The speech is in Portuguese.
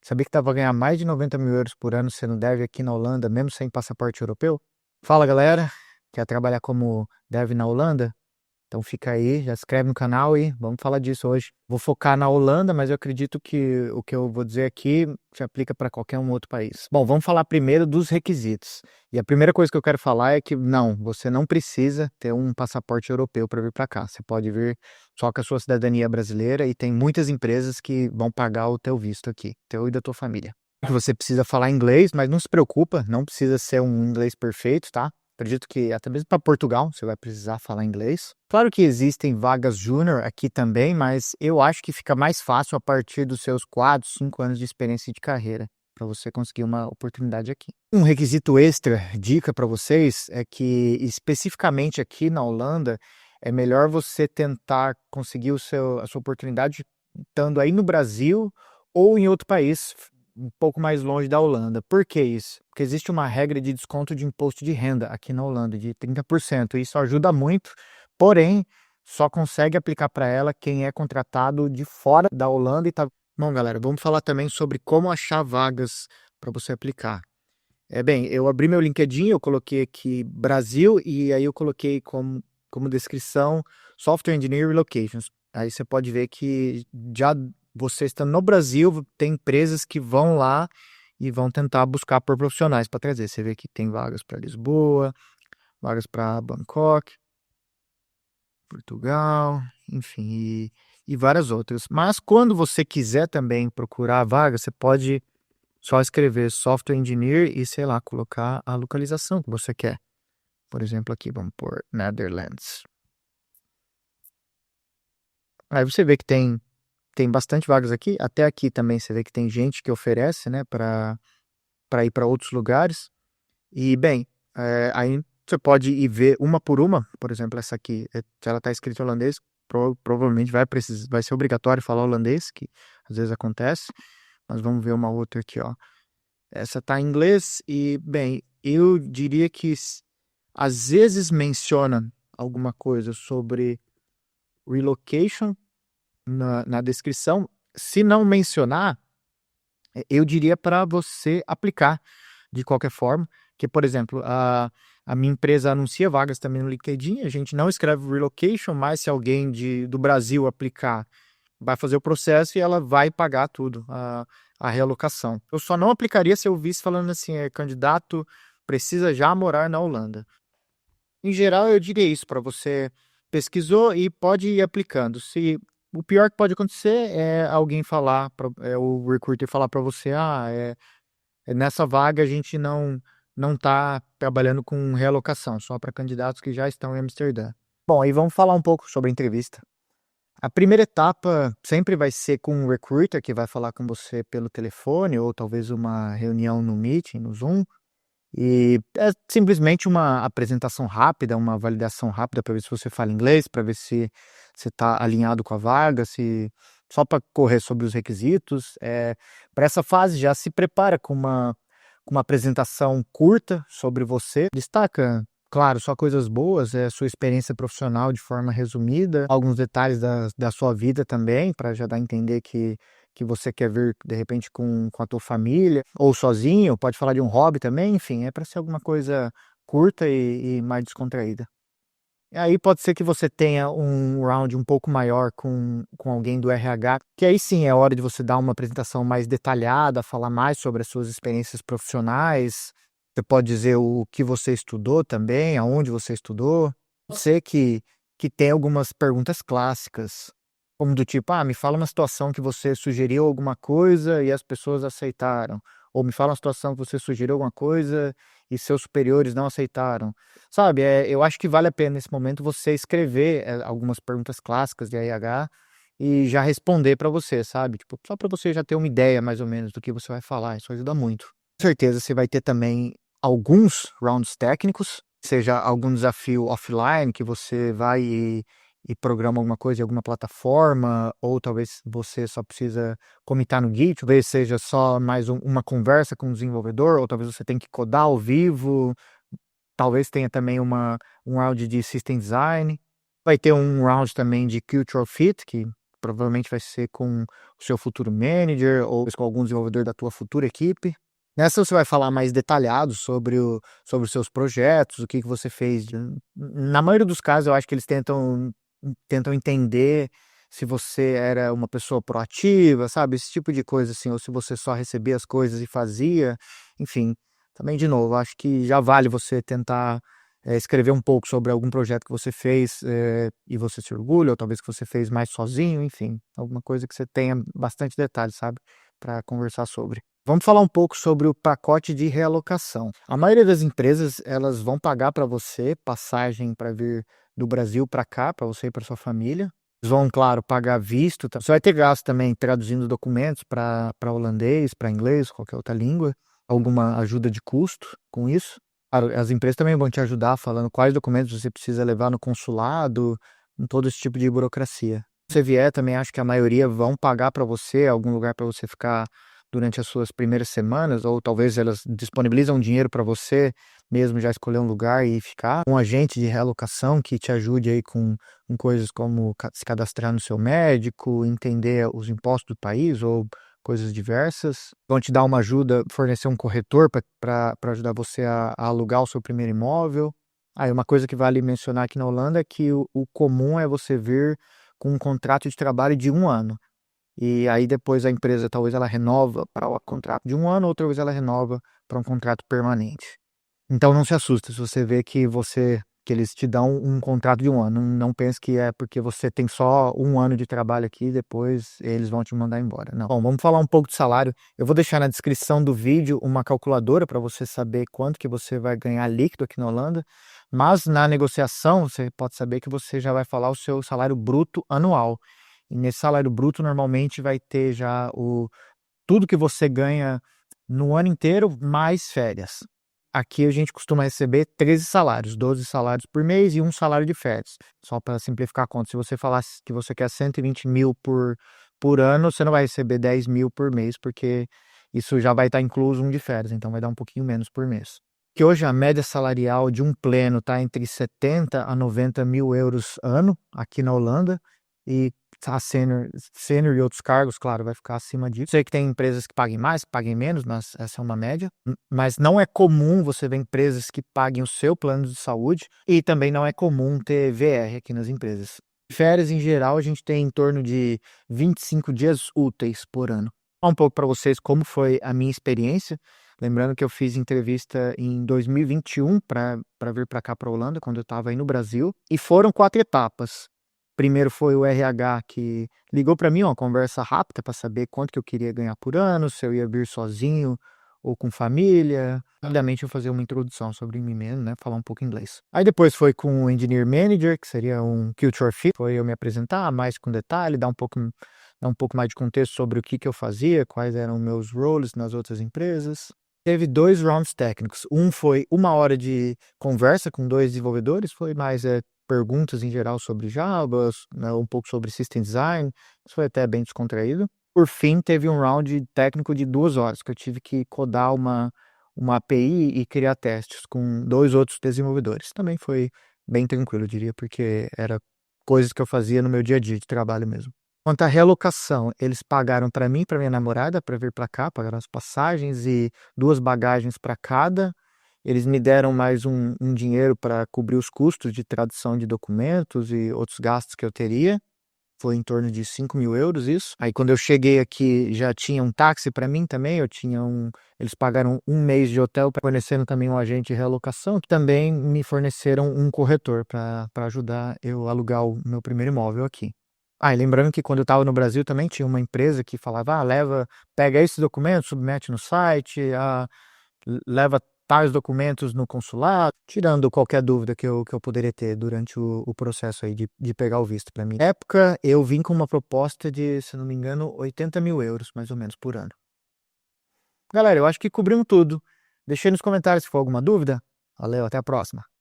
Sabia que dava pra ganhar mais de 90 mil euros por ano sendo dev aqui na Holanda, mesmo sem passaporte europeu? Fala, galera. Quer trabalhar como dev na Holanda? Então fica aí, já se inscreve no canal e vamos falar disso hoje. Vou focar na Holanda, mas eu acredito que o que eu vou dizer aqui se aplica para qualquer um outro país. Bom, vamos falar primeiro dos requisitos. E a primeira coisa que eu quero falar é que não, você não precisa ter um passaporte europeu para vir para cá. Você pode vir só com a sua cidadania brasileira e tem muitas empresas que vão pagar o teu visto aqui, teu e da tua família. Você precisa falar inglês, mas não se preocupa, não precisa ser um inglês perfeito, tá? Acredito que até mesmo para Portugal você vai precisar falar inglês. Claro que existem vagas júnior aqui também, mas eu acho que fica mais fácil a partir dos seus 4, 5 anos de experiência de carreira para você conseguir uma oportunidade aqui. Um requisito extra, dica para vocês, é que especificamente aqui na Holanda é melhor você tentar conseguir a sua oportunidade estando aí no Brasil ou em outro país um pouco mais longe da Holanda. Por que isso? Porque existe uma regra de desconto de imposto de renda aqui na Holanda de 30%. Isso ajuda muito, porém, só consegue aplicar para ela quem é contratado de fora da Holanda e tá. Bom, galera, vamos falar também sobre como achar vagas para você aplicar. Bem, eu abri meu LinkedIn, eu coloquei aqui Brasil e aí eu coloquei como descrição Software Engineer Relocations. Aí você pode ver que já você estando no Brasil, tem empresas que vão lá e vão tentar buscar por profissionais para trazer. Você vê que tem vagas para Lisboa, vagas para Bangkok, Portugal, enfim, e várias outras. Mas quando você quiser também procurar vaga, você pode só escrever Software Engineer e, sei lá, colocar a localização que você quer. Por exemplo, aqui, vamos por Netherlands. Aí você vê que tem bastante vagas aqui. Até aqui também você vê que tem gente que oferece, né, para ir para outros lugares. E, bem, aí você pode ir ver uma por uma. Por exemplo, essa aqui, se ela está escrita em holandês, provavelmente vai ser obrigatório falar holandês, que às vezes acontece. Mas vamos ver uma outra aqui, ó. Essa está em inglês e, bem, eu diria que às vezes menciona alguma coisa sobre relocation na descrição. Se não mencionar, eu diria para você aplicar de qualquer forma, que, por exemplo, a minha empresa anuncia vagas também no LinkedIn, a gente não escreve relocation, mas se alguém do Brasil aplicar, vai fazer o processo e ela vai pagar tudo, a realocação. Eu só não aplicaria se eu visse falando assim, candidato precisa já morar na Holanda. Em geral, eu diria isso para você. Pesquisou e pode ir aplicando. Se o pior que pode acontecer é alguém falar, o recruiter falar para você, nessa vaga a gente não está trabalhando com realocação, só para candidatos que já estão em Amsterdã. Bom, aí vamos falar um pouco sobre a entrevista. A primeira etapa sempre vai ser com um recruiter que vai falar com você pelo telefone ou talvez uma reunião no Meeting, no Zoom. E é simplesmente uma apresentação rápida, uma validação rápida para ver se você fala inglês, para ver se você está alinhado com a vaga, só para correr sobre os requisitos. Para essa fase já se prepara com uma apresentação curta sobre você. Destaca, claro, só coisas boas, sua experiência profissional de forma resumida, alguns detalhes da sua vida também, para já dar a entender que você quer vir, de repente, com a tua família, ou sozinho, pode falar de um hobby também, enfim, é para ser alguma coisa curta e mais descontraída. E aí pode ser que você tenha um round um pouco maior com alguém do RH, que aí sim é hora de você dar uma apresentação mais detalhada, falar mais sobre as suas experiências profissionais. Você pode dizer o que você estudou também, aonde você estudou. Pode ser que tenha algumas perguntas clássicas, como do tipo, me fala uma situação que você sugeriu alguma coisa e as pessoas aceitaram. Ou me fala uma situação que você sugeriu alguma coisa e seus superiores não aceitaram. Sabe, eu acho que vale a pena nesse momento você escrever algumas perguntas clássicas de RH e já responder para você, sabe? Tipo, só para você já ter uma ideia mais ou menos do que você vai falar. Isso ajuda muito. Com certeza você vai ter também alguns rounds técnicos, seja algum desafio offline que você vai e programa alguma coisa em alguma plataforma, ou talvez você só precisa comitar no Git, talvez seja só mais uma conversa com o desenvolvedor, ou talvez você tenha que codar ao vivo, talvez tenha também um round de system design, vai ter um round também de cultural fit, que provavelmente vai ser com o seu futuro manager ou com algum desenvolvedor da tua futura equipe. Nessa você vai falar mais detalhado sobre os seus projetos, o que você fez. Na maioria dos casos, eu acho que eles tentam entender se você era uma pessoa proativa, sabe? Esse tipo de coisa, assim, ou se você só recebia as coisas e fazia. Enfim, também, de novo, acho que já vale você tentar escrever um pouco sobre algum projeto que você fez e você se orgulha, ou talvez que você fez mais sozinho, enfim, alguma coisa que você tenha bastante detalhes, sabe? Para conversar sobre. Vamos falar um pouco sobre o pacote de realocação. A maioria das empresas, elas vão pagar para você passagem para vir do Brasil para cá, para você e para sua família. Eles vão, claro, pagar visto. Você vai ter gasto também traduzindo documentos para holandês, para inglês, qualquer outra língua. Alguma ajuda de custo com isso. Claro, as empresas também vão te ajudar falando quais documentos você precisa levar no consulado, em todo esse tipo de burocracia. Se você vier, também acho que a maioria vão pagar para você algum lugar para você ficar durante as suas primeiras semanas, ou talvez elas disponibilizam dinheiro para você mesmo já escolher um lugar e ficar. Um agente de realocação que te ajude aí com coisas como se cadastrar no seu médico, entender os impostos do país ou coisas diversas. Vão te dar uma ajuda, fornecer um corretor para ajudar você a alugar o seu primeiro imóvel. E uma coisa que vale mencionar aqui na Holanda é que o comum é você vir com um contrato de trabalho de 1 ano. E aí depois a empresa talvez ela renova para o contrato de 1 ano, outra vez ela renova para um contrato permanente. Então não se assusta se você vê que eles te dão um contrato de 1 ano. Não pense que é porque você tem só 1 ano de trabalho aqui e depois eles vão te mandar embora. Não. Bom, vamos falar um pouco de salário. Eu vou deixar na descrição do vídeo uma calculadora para você saber quanto que você vai ganhar líquido aqui na Holanda. Mas na negociação você pode saber que você já vai falar o seu salário bruto anual. E nesse salário bruto normalmente vai ter já tudo que você ganha no ano inteiro mais férias. Aqui a gente costuma receber 13 salários, 12 salários por mês e um salário de férias. Só para simplificar a conta, se você falar que você quer 120 mil por ano, você não vai receber 10 mil por mês, porque isso já vai estar incluso um de férias, então vai dar um pouquinho menos por mês. Que hoje a média salarial de um pleno está entre 70 a 90 mil euros ano, aqui na Holanda, e a sênior e outros cargos, claro, vai ficar acima disso. Sei que tem empresas que paguem mais, que paguem menos, mas essa é uma média. Mas não é comum você ver empresas que paguem o seu plano de saúde e também não é comum ter VR aqui nas empresas. Férias, em geral, a gente tem em torno de 25 dias úteis por ano. Vou falar um pouco para vocês como foi a minha experiência. Lembrando que eu fiz entrevista em 2021 para vir para cá, para a Holanda, quando eu estava aí no Brasil. E foram 4 etapas. Primeiro foi o RH que ligou para mim, uma conversa rápida para saber quanto que eu queria ganhar por ano, se eu ia vir sozinho ou com família. Rapidamente eu fazer uma introdução sobre mim mesmo, né? Falar um pouco inglês. Aí depois foi com o Engineer Manager, que seria um Culture Fit. Foi eu me apresentar mais com detalhe, dar um pouco mais de contexto sobre o que eu fazia, quais eram meus roles nas outras empresas. Teve 2 rounds técnicos. Um foi 1 hora de conversa com 2 desenvolvedores, foi mais perguntas em geral sobre Java, né, um pouco sobre System Design. Isso foi até bem descontraído. Por fim, teve um round técnico de 2 horas, que eu tive que codar uma API e criar testes com 2 outros desenvolvedores. Também foi bem tranquilo, eu diria, porque era coisas que eu fazia no meu dia a dia de trabalho mesmo. Quanto à relocação, eles pagaram para mim e para minha namorada para vir para cá, pagaram as passagens e 2 bagagens para cada. Eles me deram mais um dinheiro para cobrir os custos de tradução de documentos e outros gastos que eu teria. Foi em torno de 5 mil euros isso. Aí quando eu cheguei aqui já tinha um táxi para mim também. Eles pagaram 1 mês de hotel, fornecendo também um agente de realocação, que também me forneceram um corretor para ajudar eu a alugar o meu primeiro imóvel aqui. E lembrando que quando eu estava no Brasil também tinha uma empresa que falava, pega esses documentos, submete no site, leva tais documentos no consulado, tirando qualquer dúvida que eu poderia ter durante o processo aí de pegar o visto para mim. Na época, eu vim com uma proposta de, se não me engano, 80 mil euros, mais ou menos, por ano. Galera, eu acho que cobrimos tudo. Deixei nos comentários se for alguma dúvida. Valeu, até a próxima.